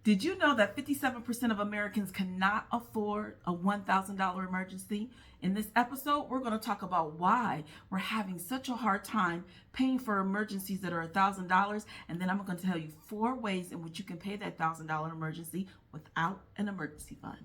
Did you know that 57% of Americans cannot afford a $1,000 emergency? In this episode, we're going to talk about why we're having such a hard time paying for emergencies that are $1,000. And then I'm going to tell you 4 ways in which you can pay that $1,000 emergency without an emergency fund.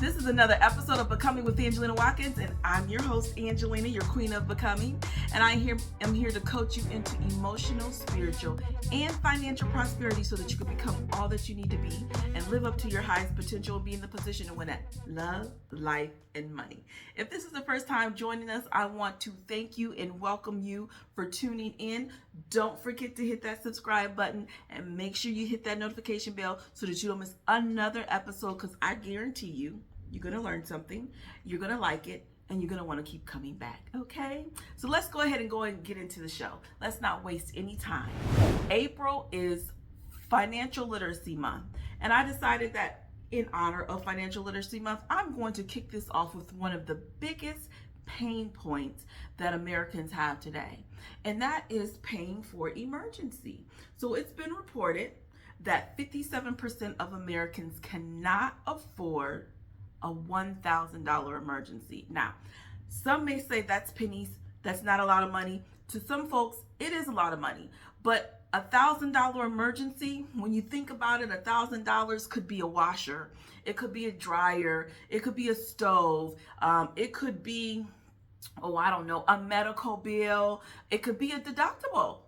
This is another episode of Becoming with Angelina Watkins, and I'm your host, Angelina, your queen of becoming. And I'm here to coach you into emotional, spiritual, and financial prosperity so that you can become all that you need to be and live up to your highest potential and be in the position to win at love, life, and money. If this is the first time joining us, I want to thank you and welcome you for tuning in. Don't forget to hit that subscribe button and make sure you hit that notification bell so that you don't miss another episode, because I guarantee you, you're going to learn something, you're going to like it, and you're going to want to keep coming back, okay? So let's go ahead and get into the show. Let's not waste any time. April is Financial Literacy Month, and I decided that in honor of Financial Literacy Month, I'm going to kick this off with one of the biggest pain points that Americans have today, and that is paying for emergency. So it's been reported that 57% of Americans cannot afford a $1,000 emergency. Now, some may say that's pennies, that's not a lot of money. To some folks, it is a lot of money. But a $1,000 emergency, when you think about it, $1,000 could be a washer, it could be a dryer, it could be a stove, it could be, a medical bill, it could be a deductible.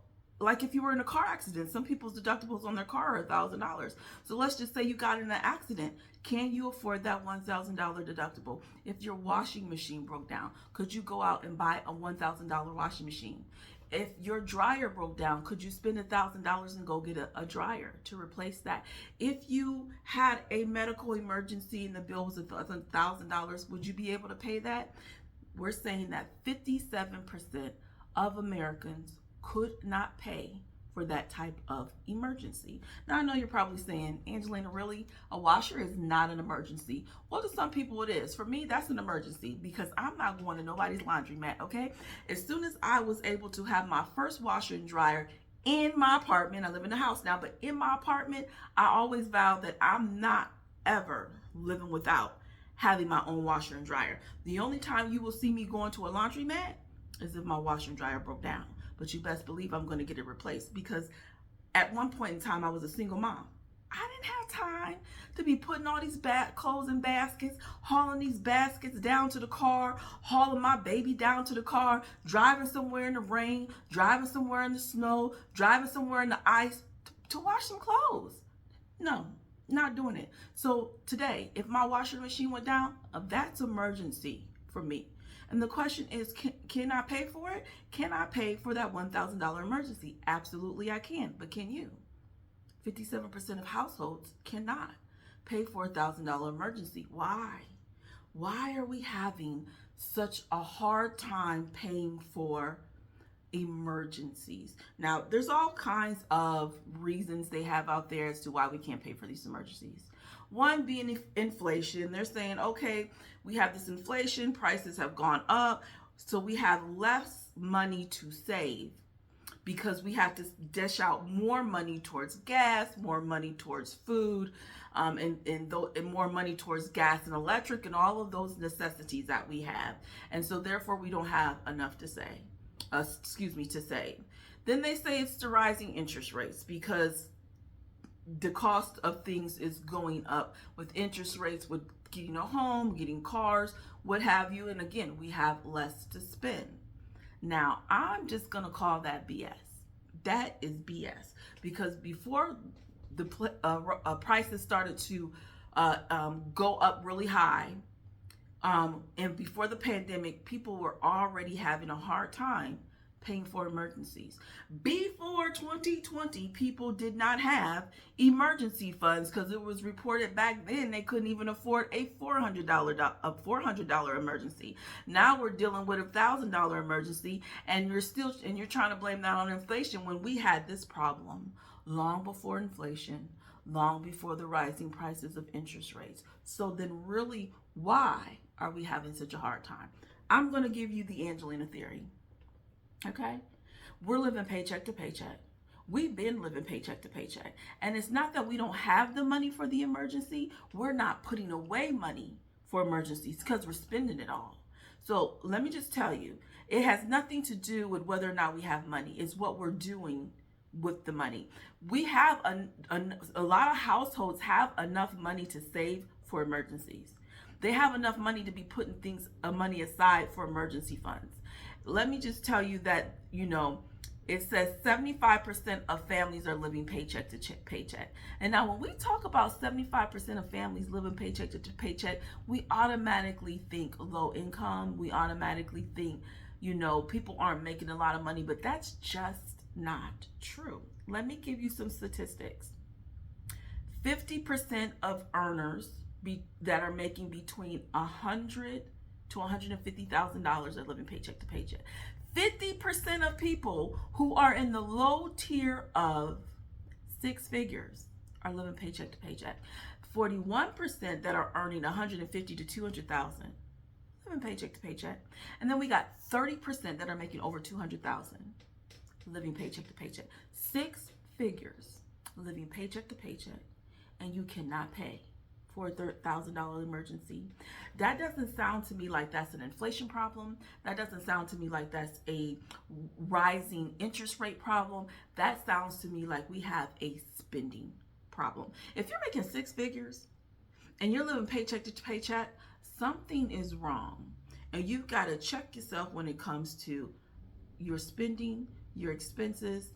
Like if you were in a car accident, some people's deductibles on their car are $1,000. So let's just say you got in an accident. Can you afford that $1,000 deductible? If your washing machine broke down, could you go out and buy a $1,000 washing machine? If your dryer broke down, could you spend $1,000 and go get a dryer to replace that? If you had a medical emergency and the bill was $1,000, would you be able to pay that? We're saying that 57% of Americans could not pay for that type of emergency. Now, I know you're probably saying, Angelina, really? A washer is not an emergency. Well, to some people it is. For me, that's an emergency because I'm not going to nobody's laundromat, okay? As soon as I was able to have my first washer and dryer in my apartment, I live in a house now, but in my apartment, I always vowed that I'm not ever living without having my own washer and dryer. The only time you will see me going to a laundromat is if my washer and dryer broke down. But you best believe I'm going to get it replaced, because at one point in time I was a single mom. I didn't have time to be putting all these clothes in baskets, hauling these baskets down to the car, hauling my baby down to the car, driving somewhere in the rain, driving somewhere in the snow, driving somewhere in the ice to wash some clothes. No, not doing it. So today, if my washing machine went down, that's emergency for me. And the question is, can I pay for it? Can I pay for that $1,000 emergency? Absolutely I can, but can you? 57% of households cannot pay for a $1,000 emergency. Why? Why are we having such a hard time paying for emergencies? Now, there's all kinds of reasons they have out there as to why we can't pay for these emergencies. One being inflation. They're saying, okay, we have this inflation, prices have gone up, so we have less money to save because we have to dish out more money towards gas, more money towards food, and more money towards gas and electric and all of those necessities that we have. And so therefore we don't have enough to save. Then they say it's the rising interest rates because the cost of things is going up with interest rates, with getting a home, getting cars, what have you. And again, we have less to spend. Now, I'm just going to call that BS. That is BS, because before the prices started to go up really high, and before the pandemic, people were already having a hard time paying for emergencies. Before 2020, people did not have emergency funds because it was reported back then they couldn't even afford a $400 emergency. Now we're dealing with a $1,000 emergency, and you're trying to blame that on inflation when we had this problem long before inflation, long before the rising prices of interest rates. So then really, why are we having such a hard time? I'm going to give you the Angelina theory. Okay? We're living paycheck to paycheck. We've been living paycheck to paycheck. And it's not that we don't have the money for the emergency. We're not putting away money for emergencies because we're spending it all. So let me just tell you, it has nothing to do with whether or not we have money. It's what we're doing with the money. We have a lot of households have enough money to save for emergencies. They have enough money to be putting money aside for emergency funds. Let me just tell you that, it says 75% of families are living paycheck to paycheck. And now when we talk about 75% of families living paycheck to paycheck, we automatically think low income. We automatically think, people aren't making a lot of money, but that's just not true. Let me give you some statistics. 50% of earners that are making between $100,000 to $150,000 are living paycheck to paycheck. 50% of people who are in the low tier of six figures are living paycheck to paycheck. 41% that are earning $150,000 to $200,000 living paycheck to paycheck. And then we got 30% that are making over $200,000 living paycheck to paycheck. Six figures living paycheck to paycheck, and you cannot pay for a $1,000 emergency. That doesn't sound to me like that's an inflation problem. That doesn't sound to me like that's a rising interest rate problem. That sounds to me like we have a spending problem. If you're making six figures and you're living paycheck to paycheck, something is wrong. And you've got to check yourself when it comes to your spending, your expenses,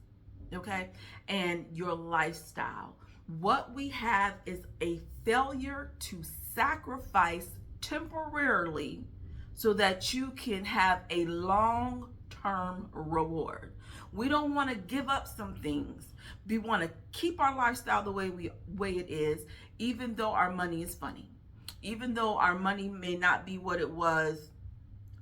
okay, and your lifestyle. What we have is a failure to sacrifice temporarily so that you can have a long-term reward. We don't want to give up some things. We want to keep our lifestyle the way it is, even though our money is funny, even though our money may not be what it was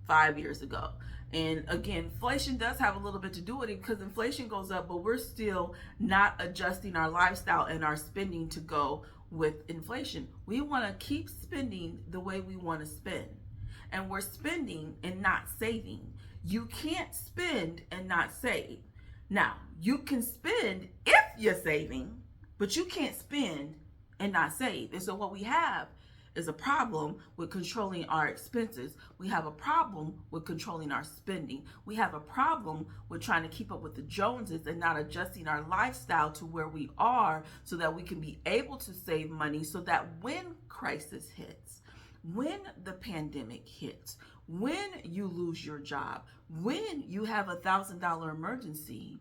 5 years ago. And again, inflation does have a little bit to do with it because inflation goes up, but we're still not adjusting our lifestyle and our spending to go with inflation. We want to keep spending the way we want to spend. And we're spending and not saving. You can't spend and not save. Now, you can spend if you're saving, but you can't spend and not save. And so what we have is a problem with controlling our expenses. We have a problem with controlling our spending. We have a problem with trying to keep up with the Joneses and not adjusting our lifestyle to where we are so that we can be able to save money so that when crisis hits, when the pandemic hits, when you lose your job, when you have $1,000 emergency,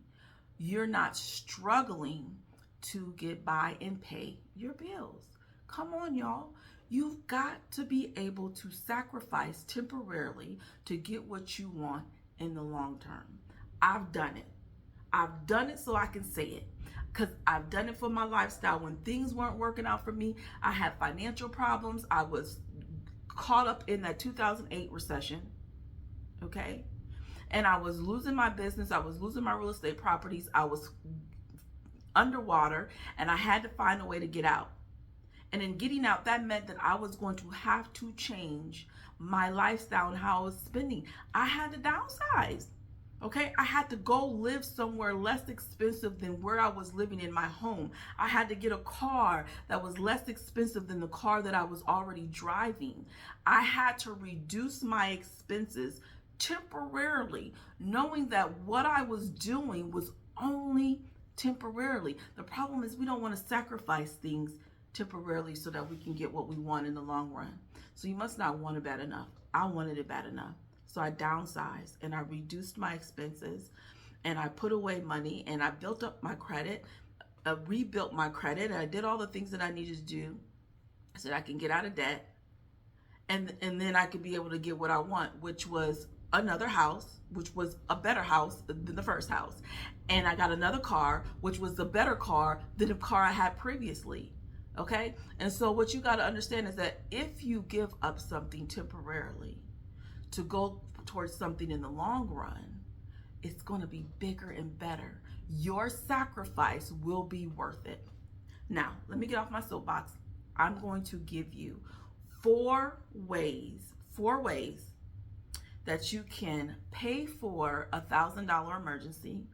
you're not struggling to get by and pay your bills. Come on, y'all. You've got to be able to sacrifice temporarily to get what you want in the long term. I've done it. I've done it so I can say it because I've done it for my lifestyle. When things weren't working out for me, I had financial problems. I was caught up in that 2008 recession, okay? And I was losing my business. I was losing my real estate properties. I was underwater, and I had to find a way to get out. And in getting out, that meant that I was going to have to change my lifestyle and how I was spending. I had to downsize, okay? I had to go live somewhere less expensive than where I was living in my home. I had to get a car that was less expensive than the car that I was already driving. I had to reduce my expenses temporarily, knowing that what I was doing was only temporarily. The problem is we don't want to sacrifice things temporarily so that we can get what we want in the long run. So you must not want it bad enough. I wanted it bad enough. So I downsized and I reduced my expenses and I put away money and I built up my credit, rebuilt my credit, and I did all the things that I needed to do so that I can get out of debt and then I could be able to get what I want, which was another house, which was a better house than the first house. And I got another car, which was a better car than the car I had previously. Okay? And so what you got to understand is that if you give up something temporarily to go towards something in the long run, it's going to be bigger and better. Your sacrifice will be worth it. Now, let me get off my soapbox. I'm going to give you four ways that you can pay for $1,000 emergency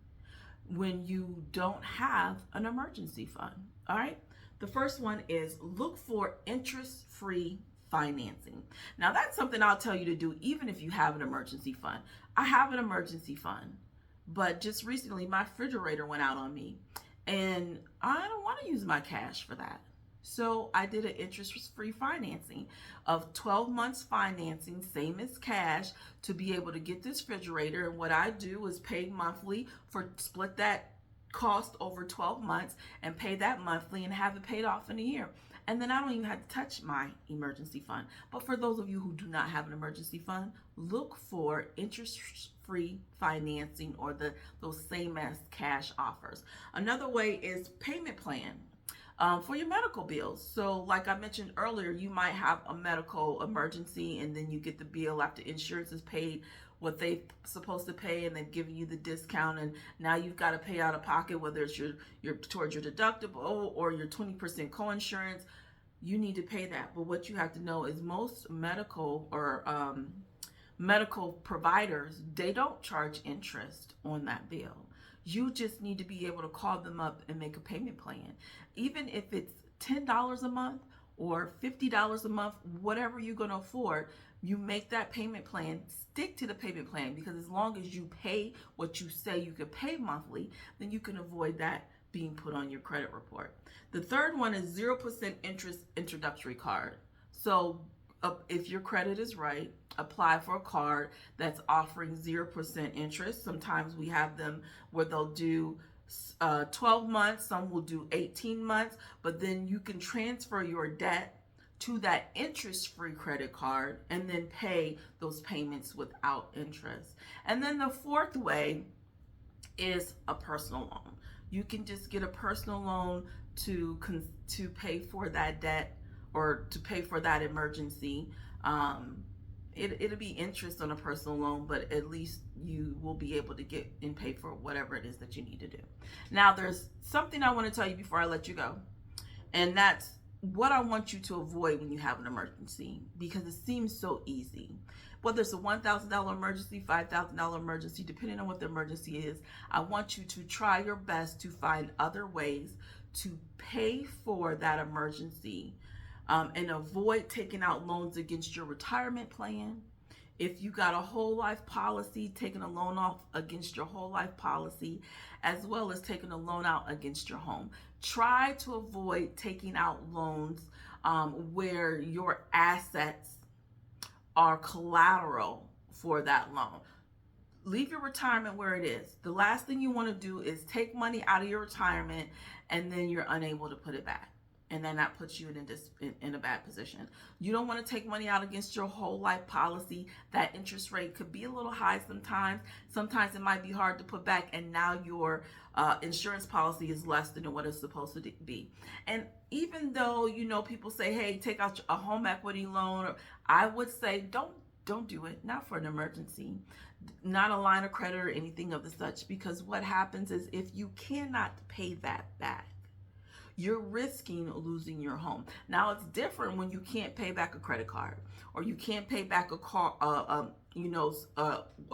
when you don't have an emergency fund. All right. The first one is look for interest-free financing. Now, that's something I'll tell you to do even if you have an emergency fund. I have an emergency fund, but just recently my refrigerator went out on me and I don't want to use my cash for that. So I did an interest-free financing of 12 months financing, same as cash, to be able to get this refrigerator. And what I do is pay monthly for split that cost over 12 months and pay that monthly and have it paid off in a year. And then I don't even have to touch my emergency fund. But for those of you who do not have an emergency fund, look for interest-free financing or those same as cash offers. Another way is payment plan. For your medical bills. So like I mentioned earlier, you might have a medical emergency and then you get the bill after insurance is paid what they're supposed to pay and they've given you the discount, and now you've got to pay out of pocket, whether it's your towards your deductible or your 20% coinsurance. You need to pay that. But what you have to know is most medical or medical providers, they don't charge interest on that bill. You just need to be able to call them up and make a payment plan. Even if it's $10 a month or $50 a month, whatever you're going to afford, you make that payment plan, stick to the payment plan, because as long as you pay what you say you could pay monthly, then you can avoid that being put on your credit report. The third one is 0% interest introductory card. So if your credit is right, apply for a card that's offering 0% interest. Sometimes we have them where they'll do 12 months, some will do 18 months, but then you can transfer your debt to that interest-free credit card and then pay those payments without interest. And then the fourth way is a personal loan. You can just get a personal loan to pay for that debt or to pay for that emergency. It'll be interest on a personal loan, but at least you will be able to get and pay for whatever it is that you need to do. Now, there's something I want to tell you before I let you go, and that's what I want you to avoid when you have an emergency, because it seems so easy. Whether it's a $1,000 emergency, $5,000 emergency, depending on what the emergency is, I want you to try your best to find other ways to pay for that emergency. And avoid taking out loans against your retirement plan. If you got a whole life policy, taking a loan off against your whole life policy, as well as taking a loan out against your home. Try to avoid taking out loans where your assets are collateral for that loan. Leave your retirement where it is. The last thing you want to do is take money out of your retirement and then you're unable to put it back. And then that puts you in a bad position. You don't want to take money out against your whole life policy. That interest rate could be a little high sometimes. Sometimes it might be hard to put back, and now your insurance policy is less than what it's supposed to be. And even though, people say, hey, take out a home equity loan, I would say don't do it. Not for an emergency, not a line of credit or anything of the such, because what happens is if you cannot pay that back, you're risking losing your home. Now, it's different when you can't pay back a credit card or you can't pay back a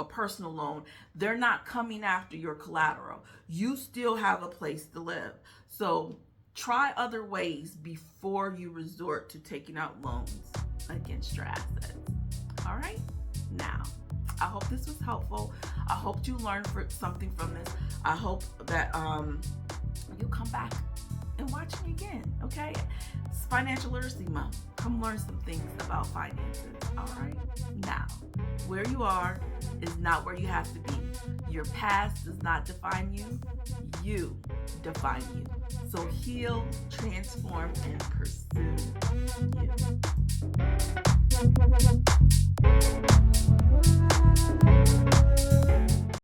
personal loan. They're not coming after your collateral. You still have a place to live. So try other ways before you resort to taking out loans against your assets. All right? Now, I hope this was helpful. I hope you learned something from this. I hope that you'll come back and watch me again, okay? It's Financial Literacy Month. Come learn some things about finances, all right? Now, where you are is not where you have to be. Your past does not define you. You define you. So heal, transform, and pursue